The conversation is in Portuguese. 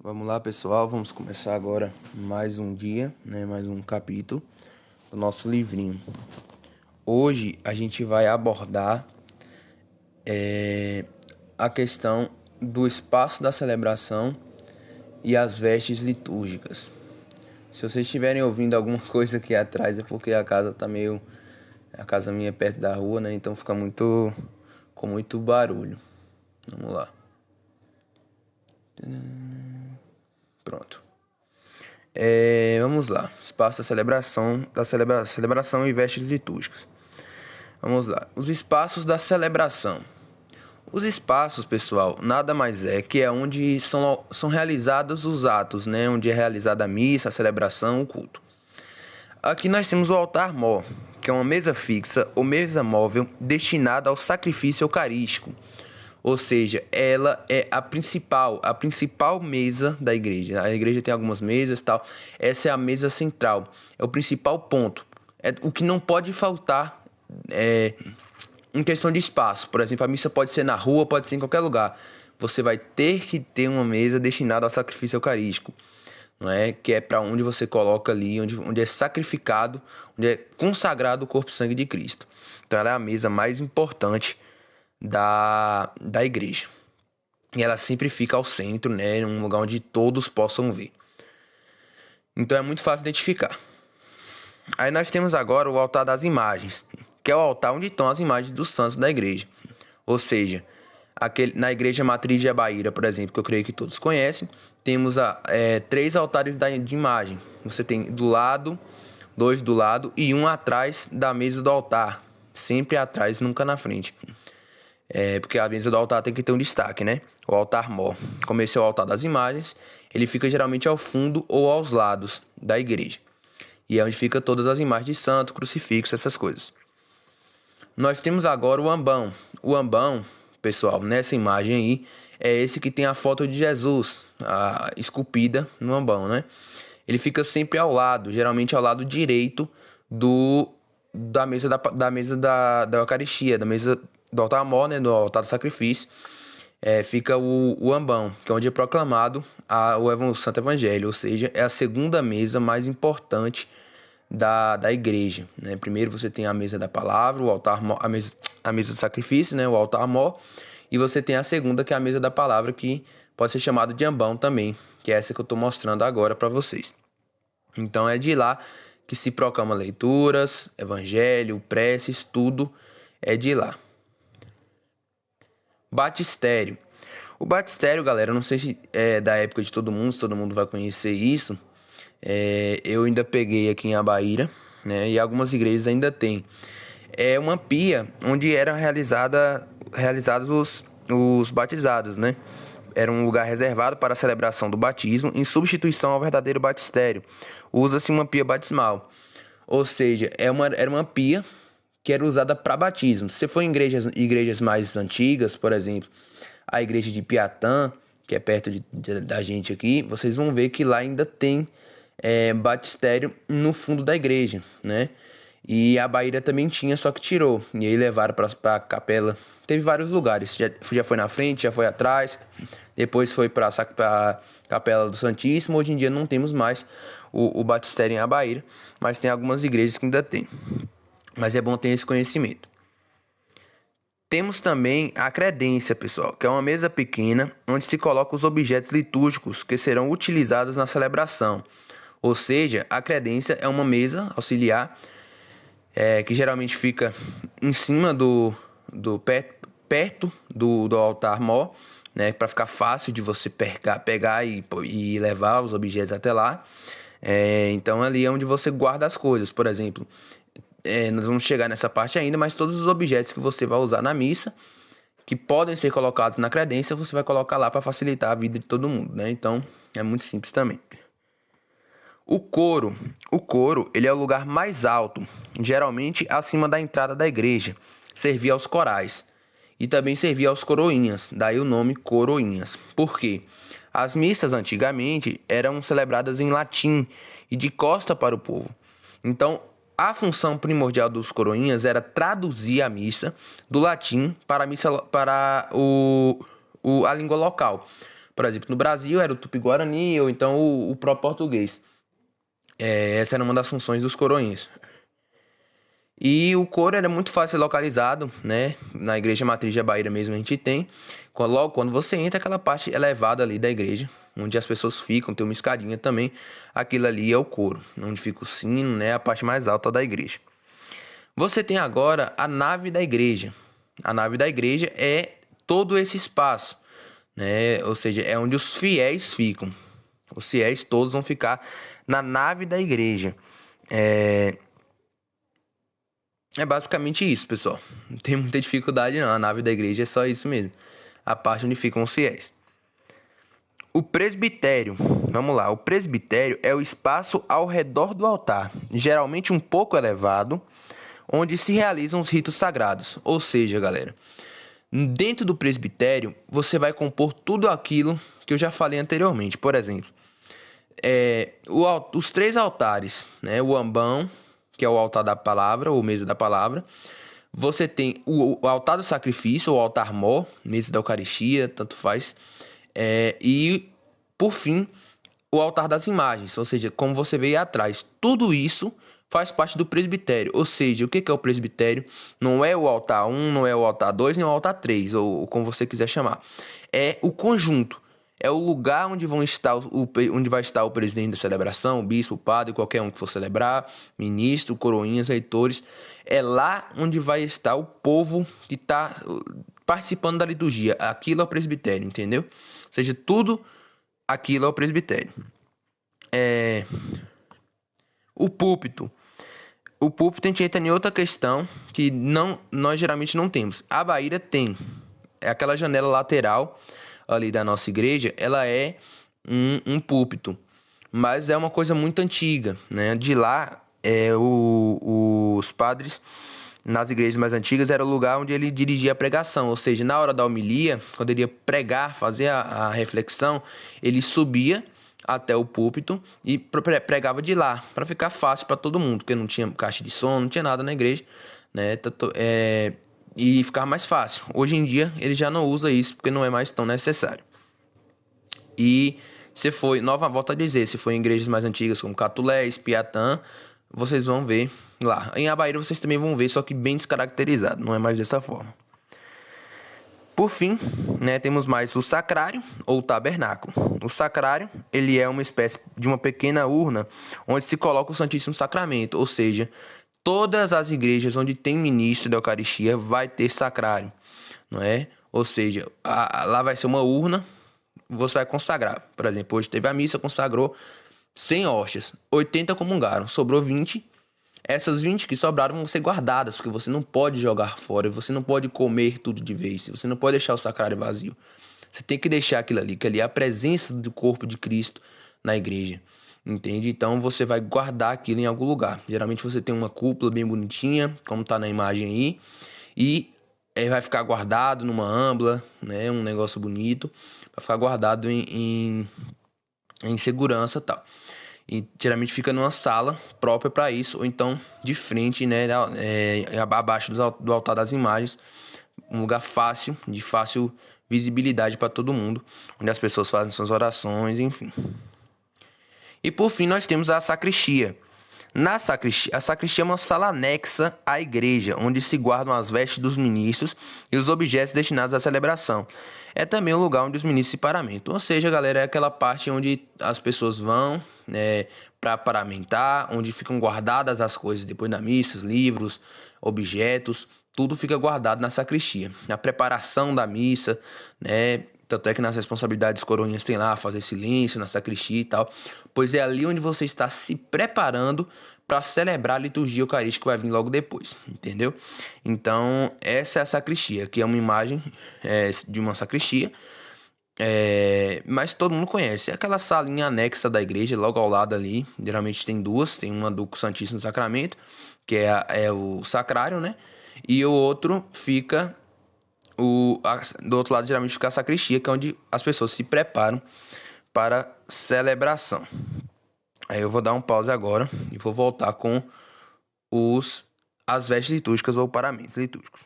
Vamos lá, pessoal, vamos começar agora mais um dia, né, mais um capítulo do nosso livrinho. Hoje a gente vai abordar a questão do espaço da celebração e as vestes litúrgicas. Se vocês estiverem ouvindo alguma coisa aqui atrás é porque a casa tá meio... A casa minha é perto da rua, né, então fica com muito barulho. Vamos lá. Pronto. Vamos lá. Espaço da celebração e vestes litúrgicas. Vamos lá. Os espaços da celebração. Os espaços, pessoal, nada mais é que é onde são realizados os atos, né? Onde é realizada a missa, a celebração, o culto. Aqui nós temos o altar-mor, que é uma mesa fixa ou mesa móvel destinada ao sacrifício eucarístico. Ou seja, ela é a principal mesa da igreja. A igreja tem algumas mesas e tal. Essa é a mesa central. É o principal ponto. É o que não pode faltar em questão de espaço. Por exemplo, a missa pode ser na rua, pode ser em qualquer lugar. Você vai ter que ter uma mesa destinada ao sacrifício eucarístico. Não é? Que é para onde você coloca ali, onde é sacrificado, onde é consagrado o corpo e sangue de Cristo. Então ela é a mesa mais importante da igreja. E ela sempre fica ao centro, né, em um lugar onde todos possam ver. Então é muito fácil identificar. Aí nós temos agora o altar das imagens, que é o altar onde estão as imagens dos santos da igreja. Ou seja, na igreja matriz de Abaíra, por exemplo, que eu creio que todos conhecem, temos 3 altares de imagem. Você tem do lado, 2 do lado e um atrás da mesa do altar. Sempre atrás, nunca na frente. Porque a mesa do altar tem que ter um destaque, né? O altar-mor. Como esse é o altar das imagens, ele fica geralmente ao fundo ou aos lados da igreja. E é onde fica todas as imagens de santo, crucifixo, essas coisas. Nós temos agora o ambão. O ambão, pessoal, nessa imagem aí, é esse que tem a foto de Jesus, esculpida no ambão, né? Ele fica sempre ao lado, geralmente ao lado direito da mesa da Eucaristia, da mesa do altar-mor, né, do altar do sacrifício. Fica o ambão, que é onde é proclamado o Santo Evangelho, ou seja, é a segunda mesa mais importante da igreja, né? Primeiro você tem a mesa da palavra, o altar-mor, a mesa do sacrifício, né, o altar-mor, e você tem a segunda, que é a mesa da palavra, que pode ser chamada de ambão também, que é essa que eu estou mostrando agora para vocês. Então é de lá que se proclama leituras, evangelho, preces, tudo é de lá. Batistério. O batistério, galera, eu não sei se é da época de todo mundo, se todo mundo vai conhecer isso. Eu ainda peguei aqui em Abaíra, né? E algumas igrejas ainda tem. É uma pia onde eram realizados os batizados, né? Era um lugar reservado para a celebração do batismo, em substituição ao verdadeiro batistério. Usa-se uma pia batismal. Ou seja, era uma pia que era usada para batismo. Se você for em igrejas mais antigas, por exemplo, a igreja de Piatã, que é perto da gente aqui, vocês vão ver que lá ainda tem batistério no fundo da igreja, né? E a Baíra também tinha, só que tirou. E aí levaram para a capela. Teve vários lugares. Já foi na frente, já foi atrás. Depois foi para a Capela do Santíssimo. Hoje em dia não temos mais o batistério em Abaíra, mas tem algumas igrejas que ainda tem. Mas é bom ter esse conhecimento. Temos também a credência, pessoal, que é uma mesa pequena onde se coloca os objetos litúrgicos que serão utilizados na celebração. Ou seja, a credência é uma mesa auxiliar que geralmente fica em cima perto do altar-mor, né, para ficar fácil de você pegar e levar os objetos até lá. Então ali é onde você guarda as coisas. Por exemplo, nós vamos chegar nessa parte ainda, mas todos os objetos que você vai usar na missa, que podem ser colocados na credência, você vai colocar lá para facilitar a vida de todo mundo, né? Então é muito simples também. O coro, ele é o lugar mais alto, geralmente acima da entrada da igreja. Servia aos corais e também servia aos coroinhas, daí o nome coroinhas. Por quê? As missas antigamente eram celebradas em latim e de costa para o povo. Então, a função primordial dos coroinhas era traduzir a missa do latim para a língua local. Por exemplo, no Brasil era o Tupi-Guarani ou então o próprio português. Essa era uma das funções dos coroinhas. E o coro era muito fácil localizado, né? Na igreja matriz de Bahia mesmo a gente tem. Logo quando você entra, aquela parte elevada ali da igreja, onde as pessoas ficam, tem uma escadinha também. Aquilo ali é o coro, onde fica o sino, né? A parte mais alta da igreja. Você tem agora a nave da igreja. A nave da igreja é todo esse espaço, né? Ou seja, é onde os fiéis ficam. Os fiéis todos vão ficar na nave da igreja. É basicamente isso, pessoal. Não tem muita dificuldade não. A nave da igreja é só isso mesmo. A parte onde ficam os fiéis. O presbitério. Vamos lá. O presbitério é o espaço ao redor do altar, geralmente um pouco elevado, onde se realizam os ritos sagrados. Ou seja, galera, dentro do presbitério, você vai compor tudo aquilo que eu já falei anteriormente. Por exemplo, os 3 altares, né? O ambão, que é o altar da palavra, ou mesa da palavra. Você tem o altar do sacrifício, ou altar-mor, mesa da Eucaristia, tanto faz. E, por fim, o altar das imagens, ou seja, como você vê aí atrás. Tudo isso faz parte do presbitério. Ou seja, o que é o presbitério? Não é o altar 1, não é o altar 2, nem o altar 3, ou como você quiser chamar. É o conjunto. É o lugar onde onde vai estar o presidente da celebração, o bispo, o padre, qualquer um que for celebrar, ministro, coroinhas, reitores. É lá onde vai estar o povo que está participando da liturgia. Aquilo é o presbitério, entendeu? Ou seja, tudo aquilo é o presbitério. O púlpito. O púlpito a gente entra em outra questão que nós geralmente não temos. A Bahia tem. É aquela janela lateral ali da nossa igreja, ela é um púlpito. Mas é uma coisa muito antiga, né? De lá, os padres, nas igrejas mais antigas, era o lugar onde ele dirigia a pregação. Ou seja, na hora da homilia, quando ele ia pregar, fazer a reflexão, ele subia até o púlpito e pregava de lá, para ficar fácil para todo mundo, porque não tinha caixa de som, não tinha nada na igreja, né? E ficava mais fácil. Hoje em dia ele já não usa isso porque não é mais tão necessário. E se foi, nova volta a dizer, se for em igrejas mais antigas como Catulés, Piatã, vocês vão ver lá. Em Abaíra vocês também vão ver, só que bem descaracterizado, não é mais dessa forma. Por fim, né, temos mais o sacrário ou tabernáculo. O sacrário, ele é uma espécie de uma pequena urna onde se coloca o Santíssimo Sacramento, ou seja, todas as igrejas onde tem ministro da Eucaristia vai ter sacrário, não é? Ou seja, lá vai ser uma urna, você vai consagrar. Por exemplo, hoje teve a missa, consagrou 100 hóstias, 80 comungaram, sobrou 20. Essas 20 que sobraram vão ser guardadas, porque você não pode jogar fora, você não pode comer tudo de vez, você não pode deixar o sacrário vazio. Você tem que deixar aquilo ali, que ali é a presença do corpo de Cristo na igreja. Entende? Então você vai guardar aquilo em algum lugar. Geralmente você tem uma cúpula bem bonitinha, como tá na imagem aí, e vai ficar guardado numa âmbula, né? Um negócio bonito, vai ficar guardado em segurança e tal. E geralmente fica numa sala própria para isso, ou então de frente, né, abaixo do altar das imagens, um lugar fácil, de fácil visibilidade para todo mundo, onde as pessoas fazem suas orações, enfim. E por fim nós temos a sacristia. A sacristia é uma sala anexa à igreja, onde se guardam as vestes dos ministros e os objetos destinados à celebração. É também o lugar onde os ministros se paramentam. Ou seja, galera, é aquela parte onde as pessoas vão, né, para paramentar, onde ficam guardadas as coisas depois da missa, livros, objetos, tudo fica guardado na sacristia. A preparação da missa, né? Tanto é que nas responsabilidades coroinhas tem lá fazer silêncio na sacristia e tal, pois é ali onde você está se preparando para celebrar a liturgia eucarística que vai vir logo depois, entendeu? Então, essa é a sacristia, que é uma imagem de uma sacristia, mas todo mundo conhece. É aquela salinha anexa da igreja, logo ao lado ali, geralmente tem duas, tem uma do Santíssimo Sacramento, que é o sacrário, né? E o outro fica do outro lado geralmente fica a sacristia, que é onde as pessoas se preparam para celebração. Aí eu vou dar um pause agora e vou voltar com as vestes litúrgicas ou paramentos litúrgicos.